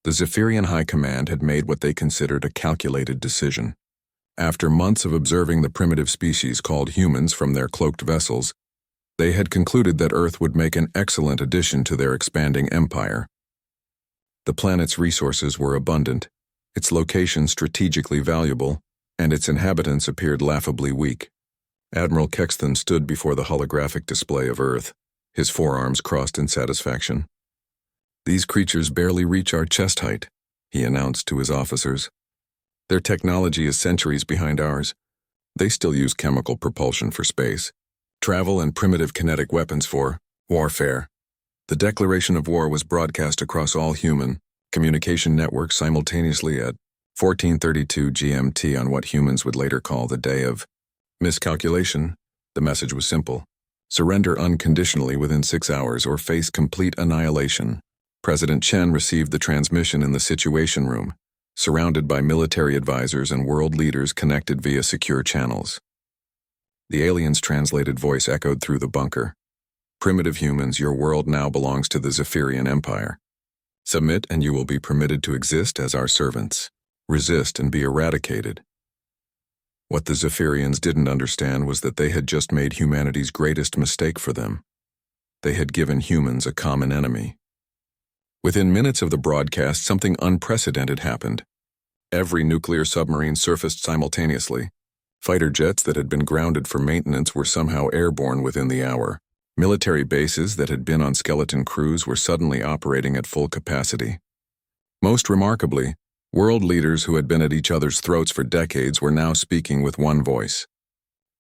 The Zephyrian High Command had made what they considered a calculated decision. After months of observing the primitive species called humans from their cloaked vessels, they had concluded that Earth would make an excellent addition to their expanding empire. The planet's resources were abundant, its location strategically valuable, and its inhabitants appeared laughably weak. Admiral Kexthan stood before the holographic display of Earth, his forearms crossed in satisfaction. "These creatures barely reach our chest height," he announced to his officers. "Their technology is centuries behind ours. They still use chemical propulsion for space, travel and primitive kinetic weapons for warfare." The declaration of war was broadcast across all human communication networks simultaneously at 14:32 GMT on what humans would later call the day of miscalculation. The message was simple: surrender unconditionally within 6 hours or face complete annihilation. President Chen received the transmission in the Situation Room, surrounded by military advisors and world leaders connected via secure channels. The alien's translated voice echoed through the bunker. "Primitive humans, your world now belongs to the Zephyrian Empire. Submit and you will be permitted to exist as our servants. Resist and be eradicated." What the Zephyrians didn't understand was that they had just made humanity's greatest mistake for them. They had given humans a common enemy. Within minutes of the broadcast, something unprecedented happened. Every nuclear submarine surfaced simultaneously. Fighter jets that had been grounded for maintenance were somehow airborne within the hour. Military bases that had been on skeleton crews were suddenly operating at full capacity. Most remarkably, world leaders who had been at each other's throats for decades were now speaking with one voice.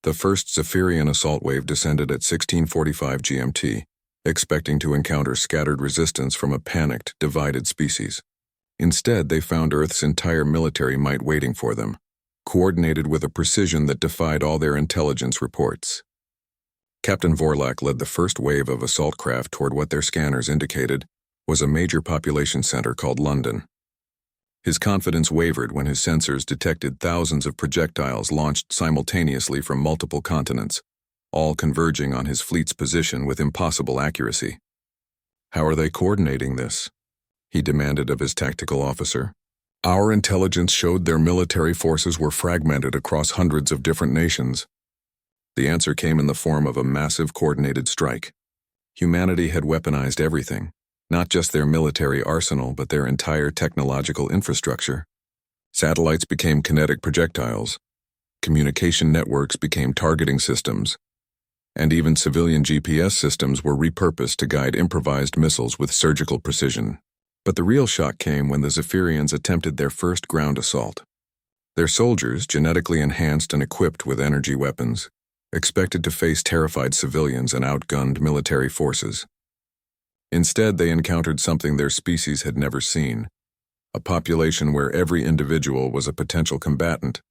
The first Zephyrian assault wave descended at 16:45 GMT, expecting to encounter scattered resistance from a panicked, divided species. Instead, they found Earth's entire military might waiting for them, coordinated with a precision that defied all their intelligence reports. Captain Vorlak led the first wave of assault craft toward what their scanners indicated was a major population center called London. His confidence wavered when his sensors detected thousands of projectiles launched simultaneously from multiple continents, all converging on his fleet's position with impossible accuracy. "How are they coordinating this?" he demanded of his tactical officer. "Our intelligence showed their military forces were fragmented across hundreds of different nations." The answer came in the form of a massive coordinated strike. Humanity had weaponized everything, not just their military arsenal, but their entire technological infrastructure. Satellites became kinetic projectiles, communication networks became targeting systems, and even civilian GPS systems were repurposed to guide improvised missiles with surgical precision. But the real shock came when the Zephyrians attempted their first ground assault. Their soldiers, genetically enhanced and equipped with energy weapons, expected to face terrified civilians and outgunned military forces. Instead, they encountered something their species had never seen: a population where every individual was a potential combatant.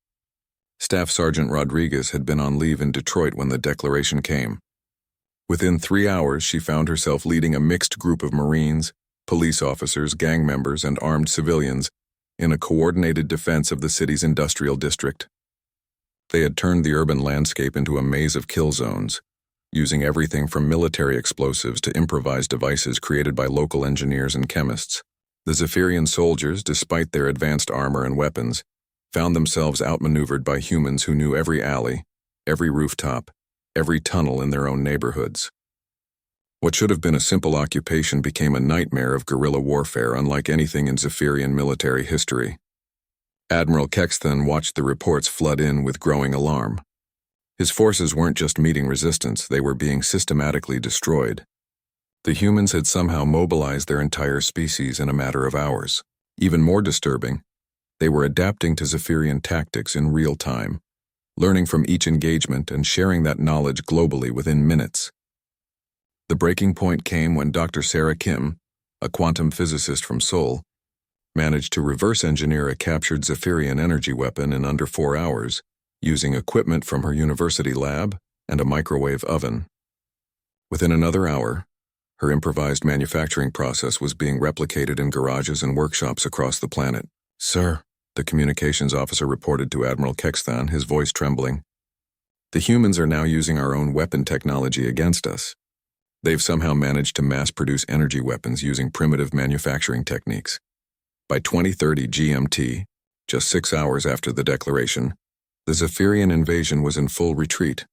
Staff Sergeant Rodriguez had been on leave in Detroit when the declaration came. Within 3 hours, she found herself leading a mixed group of Marines, police officers, gang members, and armed civilians in a coordinated defense of the city's industrial district. They had turned the urban landscape into a maze of kill zones, using everything from military explosives to improvised devices created by local engineers and chemists. The Zephyrian soldiers, despite their advanced armor and weapons, found themselves outmaneuvered by humans who knew every alley, every rooftop, every tunnel in their own neighborhoods. What should have been a simple occupation became a nightmare of guerrilla warfare unlike anything in Zephyrian military history. Admiral Kexthan watched the reports flood in with growing alarm. His forces weren't just meeting resistance, they were being systematically destroyed. The humans had somehow mobilized their entire species in a matter of hours. Even more disturbing, they were adapting to Zephyrian tactics in real time, learning from each engagement and sharing that knowledge globally within minutes. The breaking point came when Dr. Sarah Kim, a quantum physicist from Seoul, managed to reverse engineer a captured Zephyrian energy weapon in under 4 hours, using equipment from her university lab and a microwave oven. Within another hour, her improvised manufacturing process was being replicated in garages and workshops across the planet. "Sir," the communications officer reported to Admiral Kexthan, his voice trembling, "the humans are now using our own weapon technology against us. They've somehow managed to mass-produce energy weapons using primitive manufacturing techniques. By 2030 GMT, just 6 hours after the declaration, the Zephyrian invasion was in full retreat.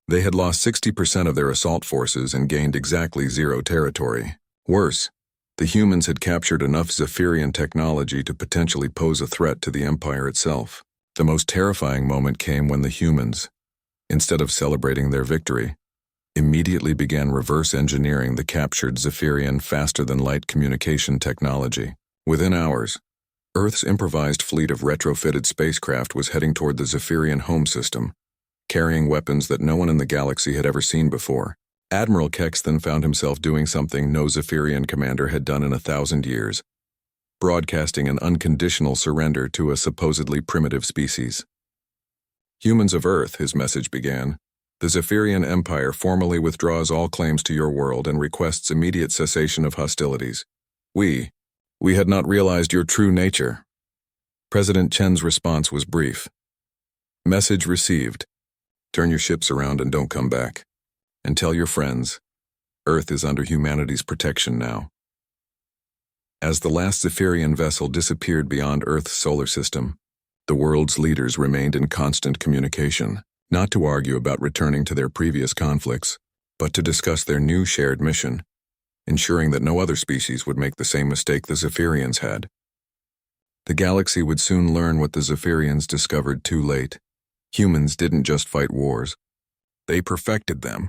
They had lost 60% of their assault forces and gained exactly 0 territory. Worse, the humans had captured enough Zephyrian technology to potentially pose a threat to the Empire itself. The most terrifying moment came when the humans, instead of celebrating their victory, immediately began reverse engineering the captured Zephyrian faster-than-light communication technology. Within hours, Earth's improvised fleet of retrofitted spacecraft was heading toward the Zephyrian home system, carrying weapons that no one in the galaxy had ever seen before. Admiral Kex then found himself doing something no Zephyrian commander had done in 1,000 years, broadcasting an unconditional surrender to a supposedly primitive species. "Humans of Earth," his message began, "the Zephyrian Empire formally withdraws all claims to your world and requests immediate cessation of hostilities. We had not realized your true nature." President Chen's response was brief. "Message received. Turn your ships around and don't come back. And tell your friends, Earth is under humanity's protection now." As the last Zephyrian vessel disappeared beyond Earth's solar system, the world's leaders remained in constant communication, not to argue about returning to their previous conflicts, but to discuss their new shared mission, ensuring that no other species would make the same mistake the Zephyrians had. The galaxy would soon learn what the Zephyrians discovered too late. Humans didn't just fight wars. They perfected them.